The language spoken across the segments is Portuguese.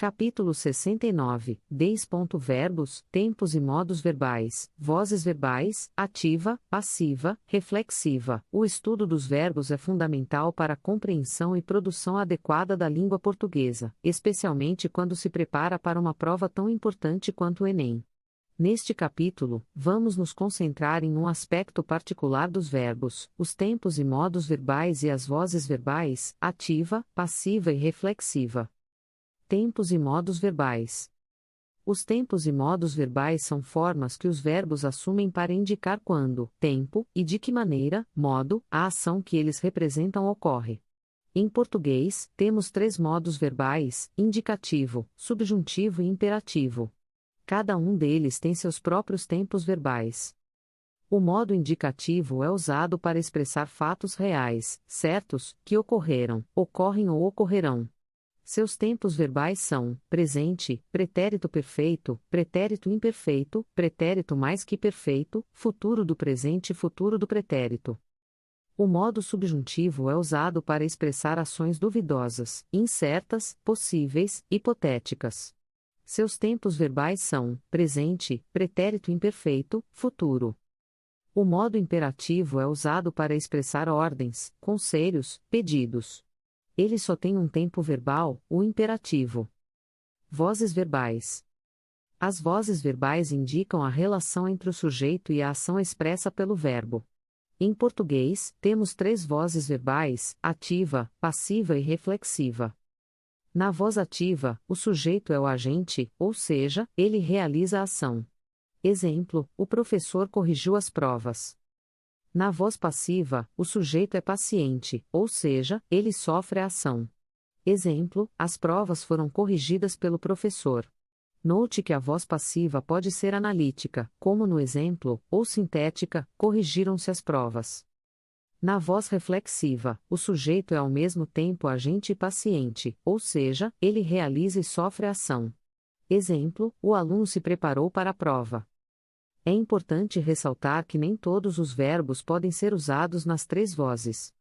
Capítulo 69, Verbos, tempos e modos verbais, vozes verbais, ativa, passiva, reflexiva. O estudo dos verbos é fundamental para a compreensão e produção adequada da língua portuguesa, especialmente quando se prepara para uma prova tão importante quanto o Enem. Neste capítulo, vamos nos concentrar em um aspecto particular dos verbos, os tempos e modos verbais e as vozes verbais, ativa, passiva e reflexiva. Tempos e modos verbais. Os tempos e modos verbais são formas que os verbos assumem para indicar quando, tempo, e de que maneira, modo, a ação que eles representam ocorre. Em português, temos 3 modos verbais: indicativo, subjuntivo e imperativo. Cada um deles tem seus próprios tempos verbais. O modo indicativo é usado para expressar fatos reais, certos, que ocorreram, ocorrem ou ocorrerão. Seus tempos verbais são: presente, pretérito perfeito, pretérito imperfeito, pretérito mais que perfeito, futuro do presente e futuro do pretérito. O modo subjuntivo é usado para expressar ações duvidosas, incertas, possíveis, hipotéticas. Seus tempos verbais são: presente, pretérito imperfeito, futuro. O modo imperativo é usado para expressar ordens, conselhos, pedidos. Ele só tem um tempo verbal, o imperativo. Vozes verbais. As vozes verbais indicam a relação entre o sujeito e a ação expressa pelo verbo. Em português, temos 3 vozes verbais: ativa, passiva e reflexiva. Na voz ativa, o sujeito é o agente, ou seja, ele realiza a ação. Exemplo: o professor corrigiu as provas. Na voz passiva, o sujeito é paciente, ou seja, ele sofre a ação. Exemplo: as provas foram corrigidas pelo professor. Note que a voz passiva pode ser analítica, como no exemplo, ou sintética: corrigiram-se as provas. Na voz reflexiva, o sujeito é ao mesmo tempo agente e paciente, ou seja, ele realiza e sofre a ação. Exemplo: o aluno se preparou para a prova. É importante ressaltar que nem todos os verbos podem ser usados nas 3 vozes.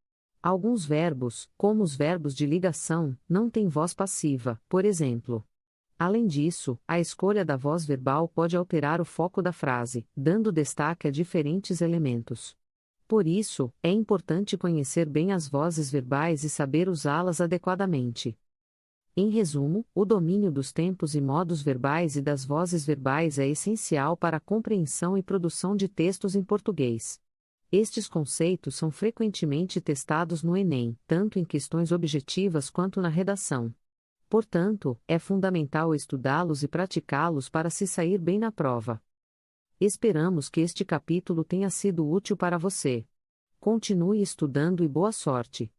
Alguns verbos, como os verbos de ligação, não têm voz passiva, por exemplo. Além disso, a escolha da voz verbal pode alterar o foco da frase, dando destaque a diferentes elementos. Por isso, é importante conhecer bem as vozes verbais e saber usá-las adequadamente. Em resumo, o domínio dos tempos e modos verbais e das vozes verbais é essencial para a compreensão e produção de textos em português. Estes conceitos são frequentemente testados no Enem, tanto em questões objetivas quanto na redação. Portanto, é fundamental estudá-los e praticá-los para se sair bem na prova. Esperamos que este capítulo tenha sido útil para você. Continue estudando e boa sorte!